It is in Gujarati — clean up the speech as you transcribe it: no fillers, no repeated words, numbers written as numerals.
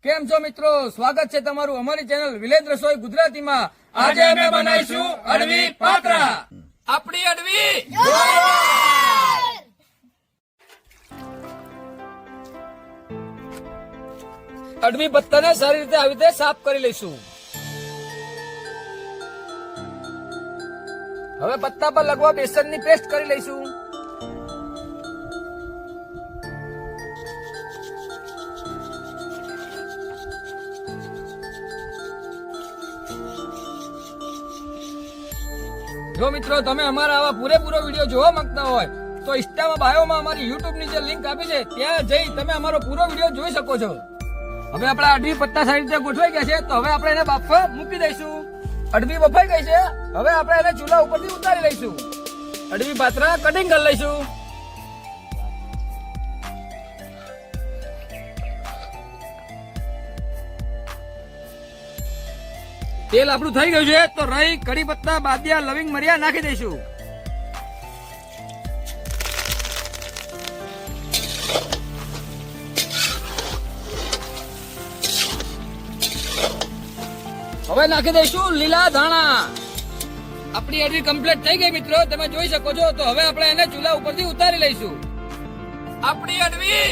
કેમ છો મિત્રો? સ્વાગત છે તમારું અમારી ચેનલ વિલેજ રસોઈ ગુજરાતીમાં. આજે અમે બનાવીશું અડવી પાત્રા. આપણી અડવી અડવી પત્તાને સારી રીતે આવી રીતે સાફ કરી લઈશું. હવે પત્તા પર લગવા બેસનની પેસ્ટ કરી લઈશું. જો મિત્રો તમે અમારા આવા પૂરેપૂરો વિડીયો જોવા માંગતા હોય તો ઇન્સ્ટામાં બાયોમાં અમારી યુટ્યુબ ની જે લિંક આપી છે ત્યાં જઈ તમે અમારો પૂરો વિડીયો જોઈ શકો છો. હવે આપણા અડવી પત્તા સારી રીતે ગોઠવાઈ ગયા છે તો હવે આપણે એને બાફવા મૂકી દઈશું. અડવી બફાઈ ગઈ છે. હવે આપણે એને ચૂલા ઉપરથી ઉતારી લઈશું. અડવી પાત્રા કટિંગ કરી લઈશું. તેલ આપણું થઈ ગયું છે તો રાઈ, કડી પત્તા, બાદિયા, લવિંગ, મરિયા નાખી દઈશું. હવે નાખી દઈશું લીલા ધાણા. આપણી અડવી કમ્પ્લીટ થઈ ગઈ મિત્રો, તમે જોઈ શકો છો. તો હવે આપણે એને ચૂલા ઉપરથી ઉતારી લઈશું. આપણી અડવી